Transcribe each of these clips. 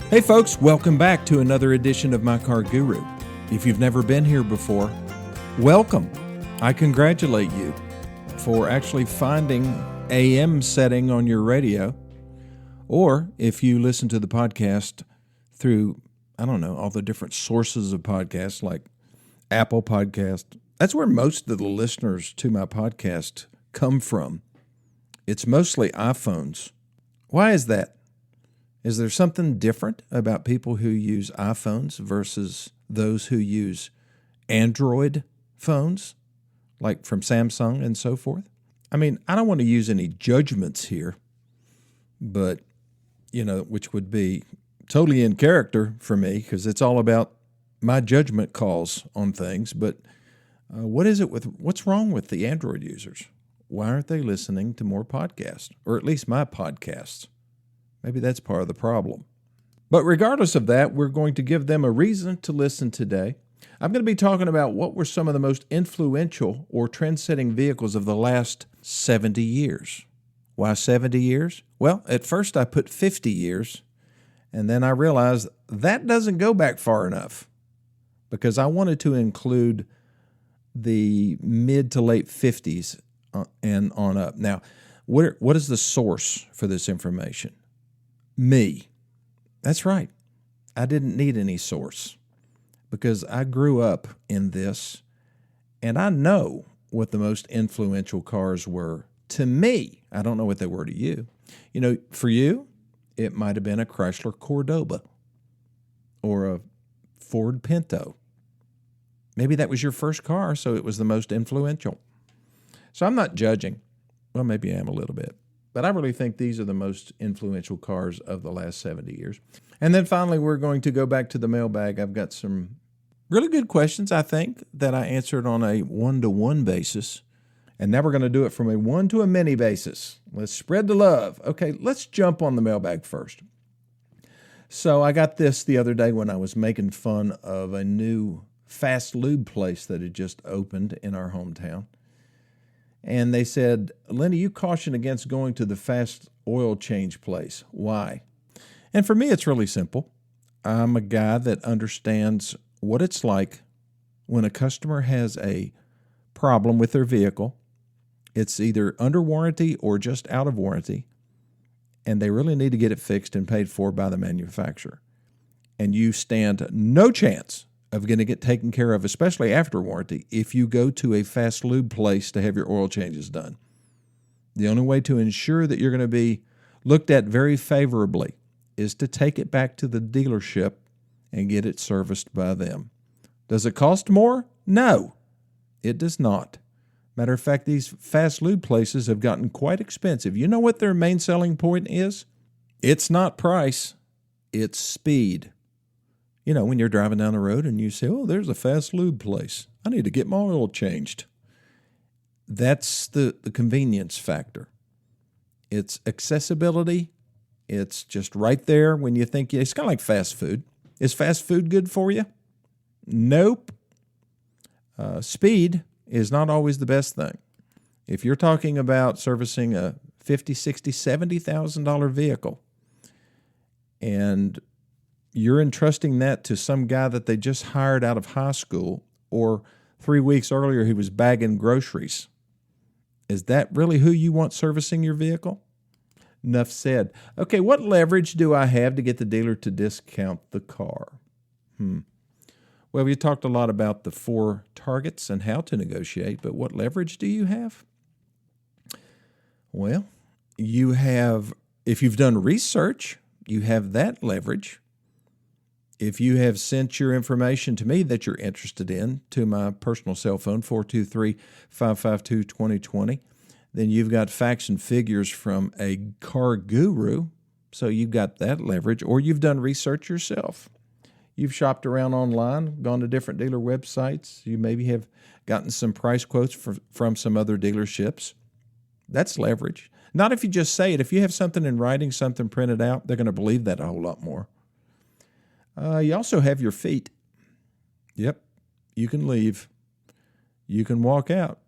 Hey folks, welcome back to another edition of My Car Guru. If you've never been here before, welcome. I congratulate you for actually finding AM setting on your radio, or if you listen to the podcast through, all the different sources of podcasts like Apple Podcast. That's where most of the listeners to my podcast come from. It's mostly iPhones. Why is that? Is there something different about people who use iPhones versus those who use Android phones, like from Samsung and so forth? I mean, I don't want to use any judgments here, but, which would be totally in character for me because it's all about my judgment calls on things. But what's wrong with the Android users? Why aren't they listening to more podcasts, or at least my podcasts? Maybe that's part of the problem. But regardless of that, we're going to give them a reason to listen today. I'm going to be talking about what were some of the most influential or trend-setting vehicles of the last 70 years. Why 70 years? Well, at first I put 50 years, and then I realized that doesn't go back far enough because I wanted to include the mid to late 50s and on up. Now, what is the source for this information? Me. That's right. I didn't need any source because I grew up in this and I know what the most influential cars were to me. I don't know what they were to you. For you, it might have been a Chrysler Cordoba or a Ford Pinto. Maybe that was your first car, so it was the most influential. So I'm not judging. Well, maybe I am a little bit. But I really think these are the most influential cars of the last 70 years. And then finally, we're going to go back to the mailbag. I've got some really good questions, I think, that I answered on a one-to-one basis. And now we're going to do it from a one-to-a-many basis. Let's spread the love. Okay, let's jump on the mailbag first. So I got this the other day when I was making fun of a new fast lube place that had just opened in our hometown. And they said, Lenny, you caution against going to the fast oil change place. Why? And for me, it's really simple. I'm a guy that understands what it's like when a customer has a problem with their vehicle. It's either under warranty or just out of warranty, and they really need to get it fixed and paid for by the manufacturer. And you stand no chance of going to get taken care of, especially after warranty, if you go to a fast lube place to have your oil changes done. The only way to ensure that you're going to be looked at very favorably is to take it back to the dealership and get it serviced by them. Does it cost more? No, it does not. Matter of fact, these fast lube places have gotten quite expensive. You know what their main selling point is? It's not price, it's speed. When you're driving down the road and you say, oh, there's a fast lube place. I need to get my oil changed. That's the convenience factor. It's accessibility. It's just right there when you think, it's kind of like fast food. Is fast food good for you? Nope. Speed is not always the best thing. If you're talking about servicing a $50,000, $60,000, $70,000 vehicle and you're entrusting that to some guy that they just hired out of high school, or 3 weeks earlier he was bagging groceries. Is that really who you want servicing your vehicle? Enough said. Okay, what leverage do I have to get the dealer to discount the car? Well, we talked a lot about the 4 targets and how to negotiate, but what leverage do you have? Well, you have, if you've done research, you have that leverage. If you have sent your information to me that you're interested in to my personal cell phone, 423-552-2020, then you've got facts and figures from a car guru, so you've got that leverage, or you've done research yourself. You've shopped around online, gone to different dealer websites. You maybe have gotten some price quotes from some other dealerships. That's leverage. Not if you just say it. If you have something in writing, something printed out, they're going to believe that a whole lot more. You also have your feet. Yep, you can leave. You can walk out.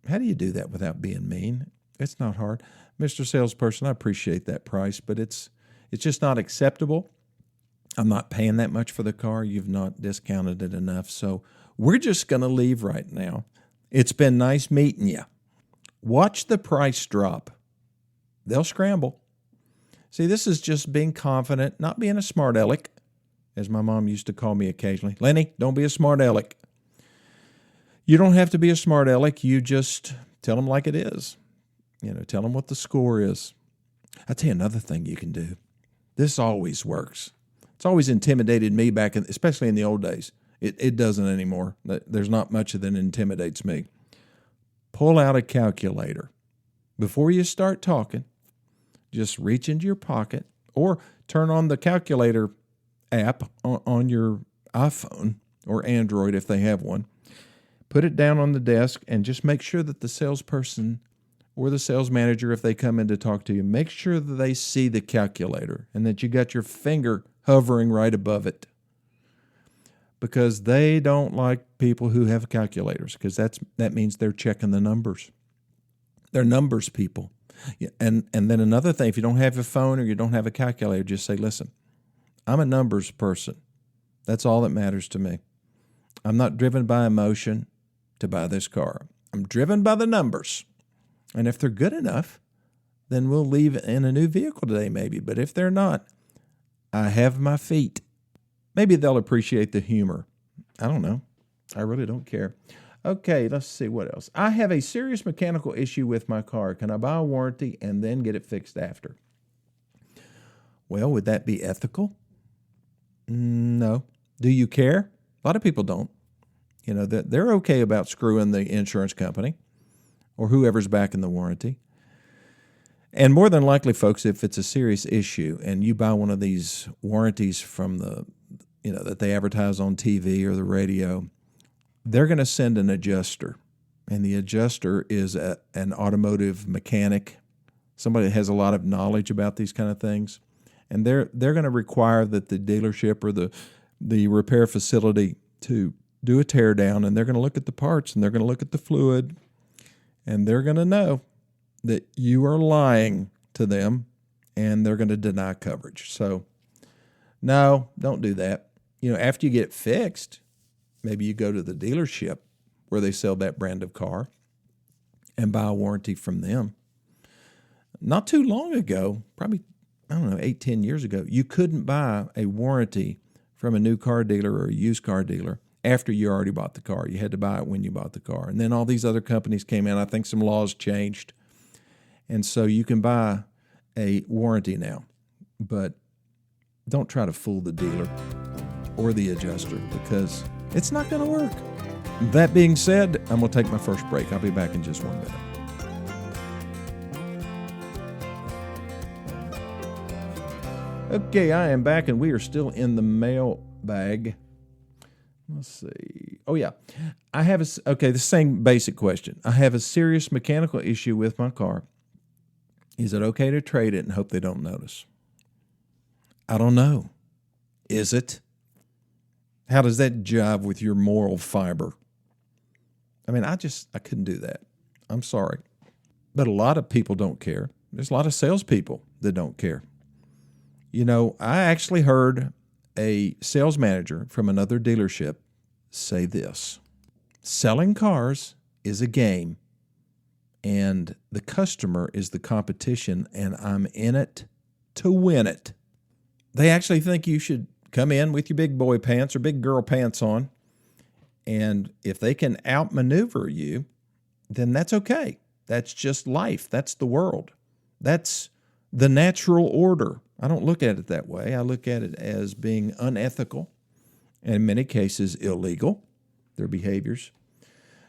How do you do that without being mean? It's not hard. Mr. Salesperson, I appreciate that price, but it's just not acceptable. I'm not paying that much for the car. You've not discounted it enough. So we're just going to leave right now. It's been nice meeting you. Watch the price drop. They'll scramble. See, this is just being confident, not being a smart aleck, as my mom used to call me occasionally. Lenny, don't be a smart aleck. You don't have to be a smart aleck. You just tell them like it is. Tell them what the score is. I'll tell you another thing you can do. This always works. It's always intimidated me especially in the old days. It doesn't anymore. There's not much that intimidates me. Pull out a calculator. Before you start talking, just reach into your pocket or turn on the calculator app on your iPhone or Android if they have one. Put it down on the desk and just make sure that the salesperson or the sales manager, if they come in to talk to you, make sure that they see the calculator and that you got your finger hovering right above it. Because they don't like people who have calculators, because that means they're checking the numbers. They're numbers people. And then another thing, if you don't have a phone or you don't have a calculator, just say, listen, I'm a numbers person. That's all that matters to me. I'm not driven by emotion to buy this car. I'm driven by the numbers. And if they're good enough, then we'll leave in a new vehicle today maybe. But if they're not, I have my feet. Maybe they'll appreciate the humor. I don't know. I really don't care. Okay, let's see what else. I have a serious mechanical issue with my car. Can I buy a warranty and then get it fixed after? Well, would that be ethical? No. Do you care? A lot of people don't. They're okay about screwing the insurance company or whoever's backing the warranty. And more than likely, folks, if it's a serious issue and you buy one of these warranties from that they advertise on TV or the radio, they're going to send an adjuster. And the adjuster is an automotive mechanic, somebody that has a lot of knowledge about these kind of things. And they're going to require that the dealership or the repair facility to do a tear down, and they're going to look at the parts and they're going to look at the fluid, and they're going to know that you are lying to them, and they're going to deny coverage. So, no, don't do that. After you get it fixed, maybe you go to the dealership where they sell that brand of car and buy a warranty from them. Not too long ago, probably, 8, 10 years ago, you couldn't buy a warranty from a new car dealer or a used car dealer after you already bought the car. You had to buy it when you bought the car. And then all these other companies came in. I think some laws changed. And so you can buy a warranty now. But don't try to fool the dealer or the adjuster, because it's not going to work. That being said, I'm going to take my first break. I'll be back in just 1 minute. Okay, I am back, and we are still in the mailbag. Let's see. Oh, yeah. The same basic question. I have a serious mechanical issue with my car. Is it okay to trade it and hope they don't notice? I don't know. Is it? How does that jive with your moral fiber? I couldn't do that. I'm sorry. But a lot of people don't care. There's a lot of salespeople that don't care. I actually heard a sales manager from another dealership say this: selling cars is a game, and the customer is the competition, and I'm in it to win it. They actually think you should come in with your big boy pants or big girl pants on, and if they can outmaneuver you, then that's okay. That's just life. That's the world. That's the natural order. I don't look at it that way. I look at it as being unethical and in many cases illegal, their behaviors.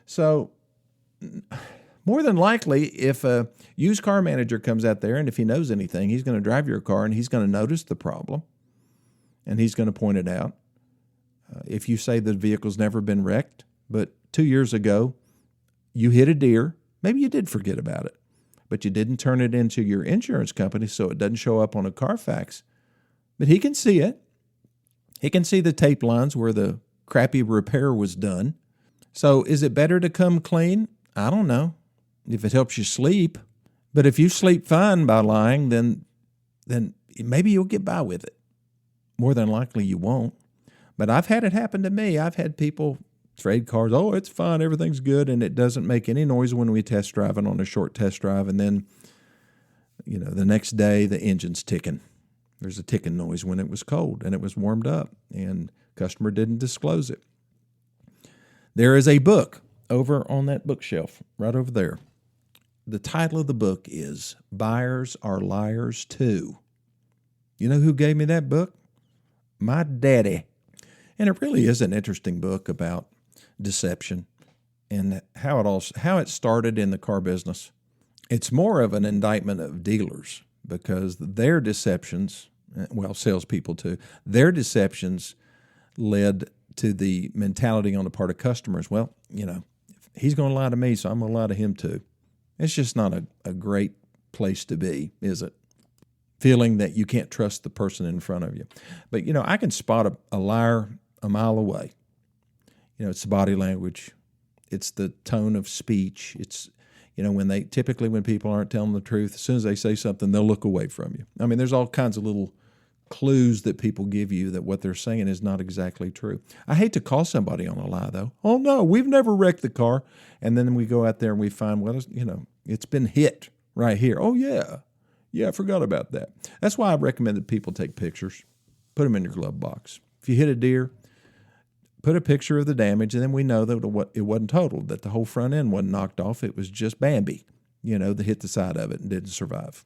So more than likely, if a used car manager comes out there and if he knows anything, he's going to drive your car and he's going to notice the problem and he's going to point it out. If you say the vehicle's never been wrecked, but 2 years ago you hit a deer, maybe you did forget about it, but you didn't turn it into your insurance company so it doesn't show up on a Carfax. But he can see it. He can see the tape lines where the crappy repair was done. So is it better to come clean? I don't know, if it helps you sleep. But if you sleep fine by lying, then maybe you'll get by with it. more than likely you won't. But I've had it happen to me. I've had people trade cars. Oh, it's fine. Everything's good. And it doesn't make any noise when we test drive it on a short test drive. And then, the next day the engine's ticking. There's a ticking noise when it was cold and it was warmed up and customer didn't disclose it. There is a book over on that bookshelf right over there. The title of the book is Buyers Are Liars Too. You know who gave me that book? My daddy. And it really is an interesting book about deception and how it started in the car business. It's more of an indictment of dealers because their deceptions, salespeople too, their deceptions led to the mentality on the part of customers. Well, he's going to lie to me, so I'm going to lie to him too. It's just not a great place to be, is it? Feeling that you can't trust the person in front of you. But, I can spot a liar a mile away. It's the body language. It's the tone of speech. It's, when people aren't telling the truth, as soon as they say something, they'll look away from you. I mean, there's all kinds of little clues that people give you that what they're saying is not exactly true. I hate to call somebody on a lie, though. Oh, no, we've never wrecked the car. And then we go out there and we find, it's been hit right here. Oh, yeah. Yeah, I forgot about that. That's why I recommend that people take pictures. Put them in your glove box. If you hit a deer, put a picture of the damage, and then we know that it wasn't totaled, that the whole front end wasn't knocked off. It was just Bambi, that hit the side of it and didn't survive.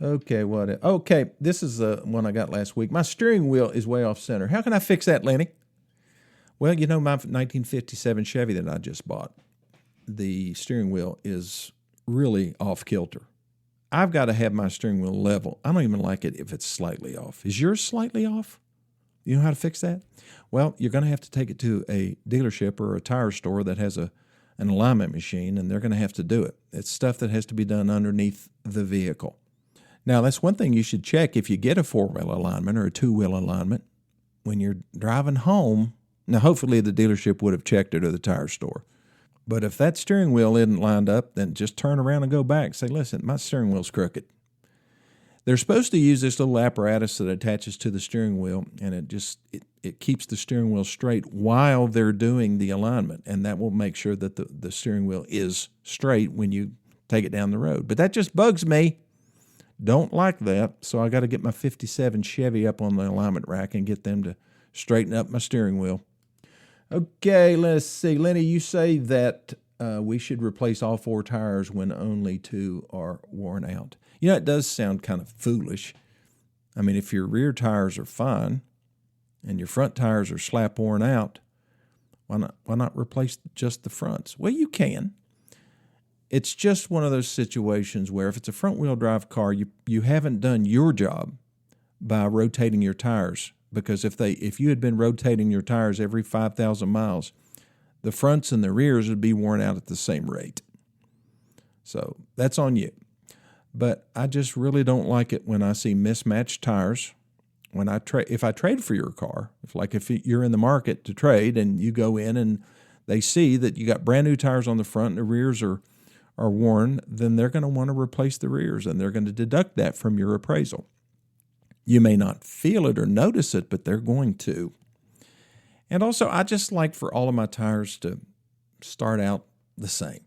Okay, this is the one I got last week. My steering wheel is way off center. How can I fix that, Lenny? Well, my 1957 Chevy that I just bought, the steering wheel is really off kilter. I've got to have my steering wheel level. I don't even like it if it's slightly off. Is yours slightly off? You know how to fix that? Well, you're going to have to take it to a dealership or a tire store that has an alignment machine, and they're going to have to do it. It's stuff that has to be done underneath the vehicle. Now, that's one thing you should check if you get a four-wheel alignment or a two-wheel alignment. When you're driving home, now hopefully the dealership would have checked it or the tire store. But if that steering wheel isn't lined up, then just turn around and go back. Say, listen, my steering wheel's crooked. They're supposed to use this little apparatus that attaches to the steering wheel, and it keeps the steering wheel straight while they're doing the alignment, and that will make sure that the steering wheel is straight when you take it down the road. But that just bugs me. Don't like that, so I got to get my 57 Chevy up on the alignment rack and get them to straighten up my steering wheel. Okay, let's see. Lenny, you say that we should replace all four tires when only two are worn out. It does sound kind of foolish. I mean, if your rear tires are fine and your front tires are slap worn out, why not replace just the fronts? Well, you can. It's just one of those situations where if it's a front-wheel drive car, you haven't done your job by rotating your tires, because if you had been rotating your tires every 5,000 miles, the fronts and the rears would be worn out at the same rate. So that's on you. But I just really don't like it when I see mismatched tires. If I trade for your car, if you're in the market to trade and you go in and they see that you got brand new tires on the front and the rears are worn, then they're going to want to replace the rears, and they're going to deduct that from your appraisal. You may not feel it or notice it, but they're going to. And also, I just like for all of my tires to start out the same.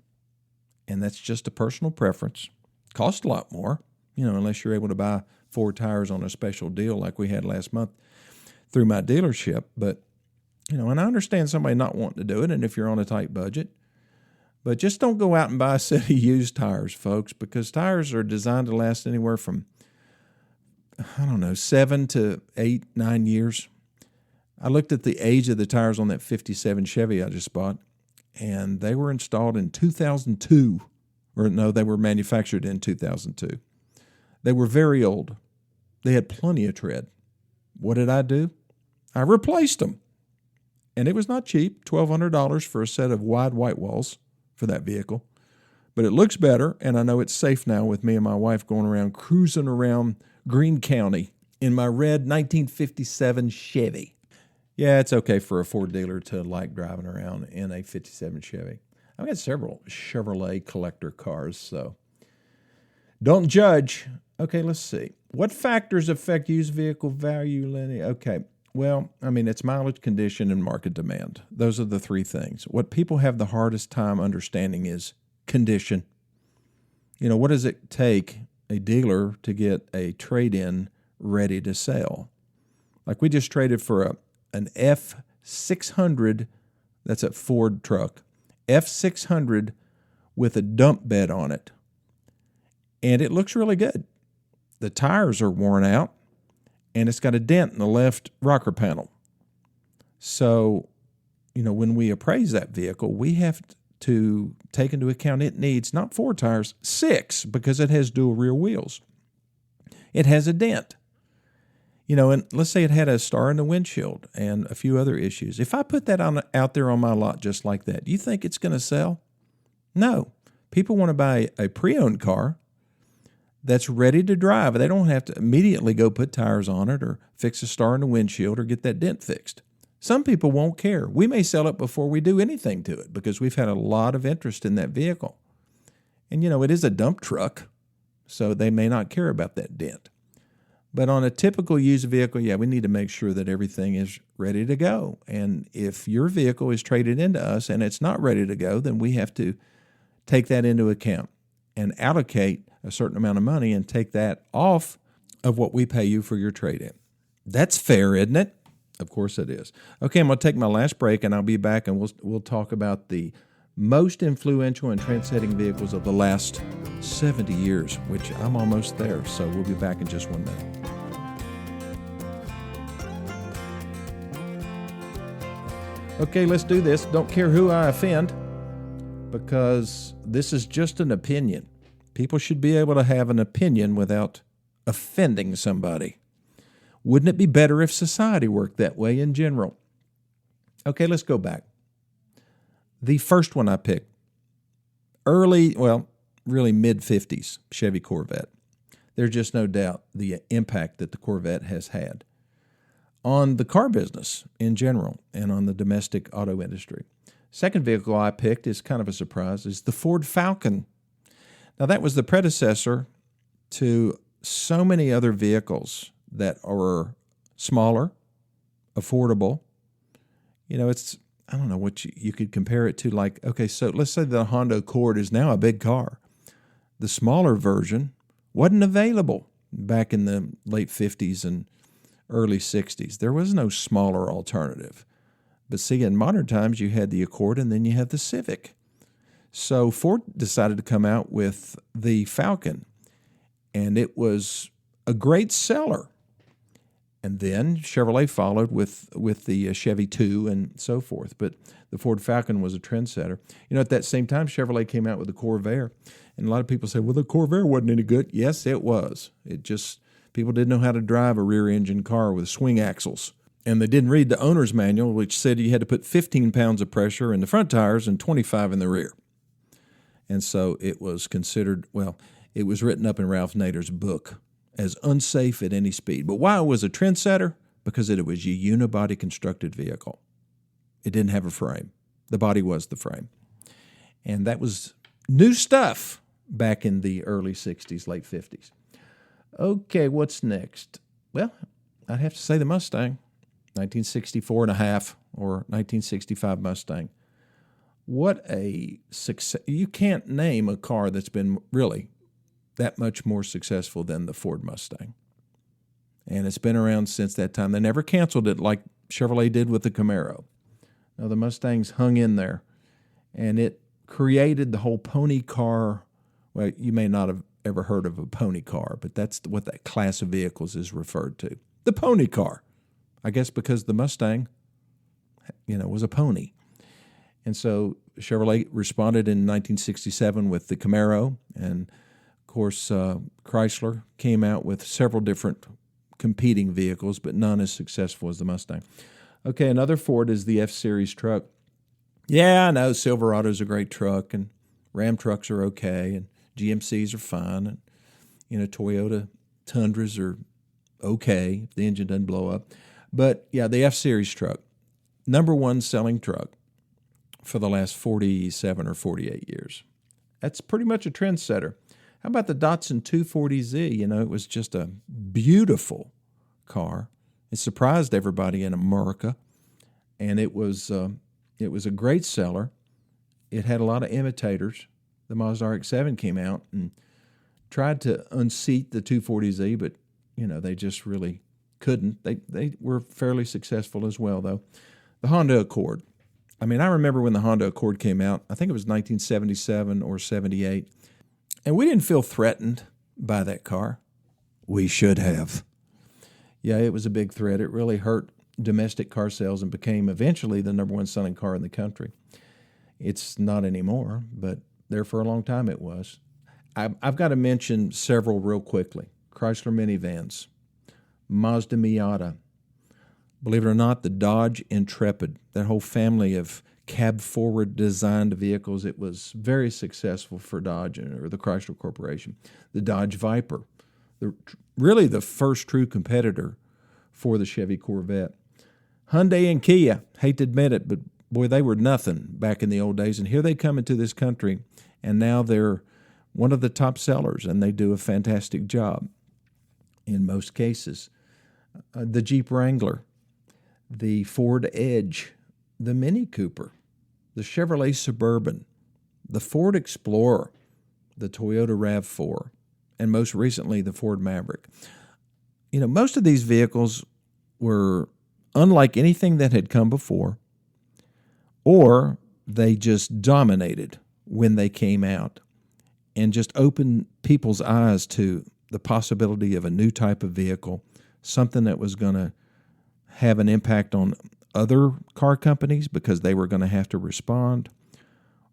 And that's just a personal preference. Cost a lot more, unless you're able to buy four tires on a special deal like we had last month through my dealership. But, and I understand somebody not wanting to do it, and if you're on a tight budget. But just don't go out and buy a set of used tires, folks, because tires are designed to last anywhere from, 7 to 8, 9 years. I looked at the age of the tires on that 57 Chevy I just bought, and they were installed in 2002. Or no, they were manufactured in 2002. They were very old. They had plenty of tread. What did I do? I replaced them. And it was not cheap, $1,200 for a set of wide white walls for that vehicle. But it looks better, and I know it's safe now with me and my wife going around, cruising around Greene County in my red 1957 Chevy. Yeah, it's okay for a Ford dealer to like driving around in a 57 Chevy. I've got several Chevrolet collector cars, so don't judge. Okay, let's see. What factors affect used vehicle value, Lenny? Okay, well, I mean, it's mileage, condition, and market demand. Those are the three things. What people have the hardest time understanding is condition. What does it take a dealer to get a trade-in ready to sell? Like we just traded for an F600, that's a Ford truck, F600 with a dump bed on it. And it looks really good. The tires are worn out, and it's got a dent in the left rocker panel. So, when we appraise that vehicle, we have to take into account it needs not 4 tires, 6, because it has dual rear wheels. It has a dent. And let's say it had a star in the windshield and a few other issues. If I put that out there on my lot just like that, do you think it's going to sell? No. People want to buy a pre-owned car that's ready to drive. They don't have to immediately go put tires on it or fix a star in the windshield or get that dent fixed. Some people won't care. We may sell it before we do anything to it because we've had a lot of interest in that vehicle. And, it is a dump truck, so they may not care about that dent. But on a typical used vehicle, we need to make sure that everything is ready to go. And if your vehicle is traded into us and it's not ready to go, then we have to take that into account and allocate a certain amount of money and take that off of what we pay you for your trade-in. That's fair, isn't it? Of course it is. Okay, I'm going to take my last break, and I'll be back, and we'll talk about the most influential and trend-setting vehicles of the last 70 years, which I'm almost there, so we'll be back in just 1 minute. Okay, let's do this. Don't care who I offend, because this is just an opinion. People should be able to have an opinion without offending somebody. Wouldn't it be better if society worked that way in general? Okay, let's go back. The first one I picked, really mid-50s Chevy Corvette. There's just no doubt the impact that the Corvette has had on the car business in general and on the domestic auto industry. Second vehicle I picked is kind of a surprise, is the Ford Falcon. Now, that was the predecessor to so many other vehicles that are smaller, affordable. I don't know what you could compare it to. Like, okay, so let's say the Honda Accord is now a big car. The smaller version wasn't available back in the late 50s and early 60s. There was no smaller alternative. But see, in modern times, you had the Accord and then you have the Civic. So Ford decided to come out with the Falcon, and it was a great seller. And then Chevrolet followed with the Chevy 2 and so forth. But the Ford Falcon was a trendsetter. At that same time, Chevrolet came out with the Corvair. And a lot of people say, well, the Corvair wasn't any good. Yes, it was. People didn't know how to drive a rear-engine car with swing axles. And they didn't read the owner's manual, which said you had to put 15 pounds of pressure in the front tires and 25 in the rear. And so it was considered, it was written up in Ralph Nader's book as unsafe at any speed. But why it was a trendsetter? Because it was a unibody constructed vehicle. It didn't have a frame. The body was the frame. And that was new stuff back in the early 60s, late 50s. Okay, what's next? Well, I'd have to say the Mustang, 1964 and a half or 1965 Mustang. What a success. You can't name a car that's been really that much more successful than the Ford Mustang. And it's been around since that time. They never canceled it like Chevrolet did with the Camaro. Now, the Mustangs hung in there, and it created the whole pony car. Well, you may not have ever heard of a pony car, but that's what that class of vehicles is referred to. The pony car. I guess because the Mustang, was a pony. And so Chevrolet responded in 1967 with the Camaro, and of course Chrysler came out with several different competing vehicles, but none as successful as the Mustang. Okay, another Ford is the F-Series truck. Yeah, I know Silverado's a great truck, and Ram trucks are okay, and GMCs are fine, and Toyota Tundras are okay if the engine doesn't blow up. But yeah, the F-Series truck, number one selling truck for the last 47 or 48 years. That's pretty much a trendsetter. How about the Datsun 240Z? You know, it was just a beautiful car. It surprised everybody in America, and it was a great seller. It had a lot of imitators. The Mazda RX-7 came out and tried to unseat the 240Z, but you know, they just really couldn't. They were fairly successful as well, though. The Honda Accord. I mean, I remember when the Honda Accord came out. I think it was 1977 or 78. And we didn't feel threatened by that car. We should have. Yeah, it was a big threat. It really hurt domestic car sales and became eventually the number one selling car in the country. It's not anymore, but there for a long time it was. I've got to mention several real quickly. Chrysler minivans, Mazda Miata. Believe it or not, the Dodge Intrepid, that whole family of cab-forward designed vehicles, it was very successful for Dodge or the Chrysler Corporation. The Dodge Viper, really the first true competitor for the Chevy Corvette. Hyundai and Kia, hate to admit it, but boy, they were nothing back in the old days. And here they come into this country, and now they're one of the top sellers, and they do a fantastic job in most cases. The Jeep Wrangler, the Ford Edge, the Mini Cooper, the Chevrolet Suburban, the Ford Explorer, the Toyota RAV4, and most recently the Ford Maverick. You know, most of these vehicles were unlike anything that had come before, or they just dominated when they came out and just opened people's eyes to the possibility of a new type of vehicle, something that was going to have an impact on other car companies because they were going to have to respond,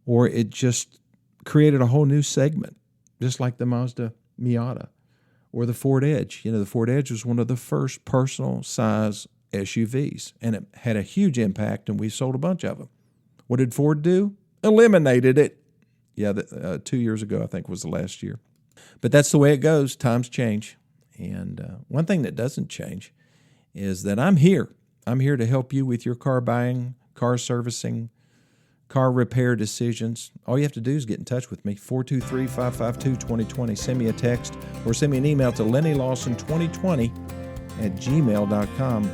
or it just created a whole new segment, just like the Mazda Miata or the Ford Edge. You know, the Ford Edge was one of the first personal size SUVs, and it had a huge impact, and we sold a bunch of them. What did Ford do? Eliminated it. Yeah, 2 years ago, I think, was the last year. But that's the way it goes. Times change. And one thing that doesn't change is that I'm here. I'm here to help you with your car buying, car servicing, car repair decisions. All you have to do is get in touch with me, 423-552-2020. Send me a text or send me an email to lennylawson2020@gmail.com.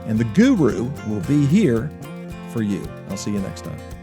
And the guru will be here for you. I'll see you next time.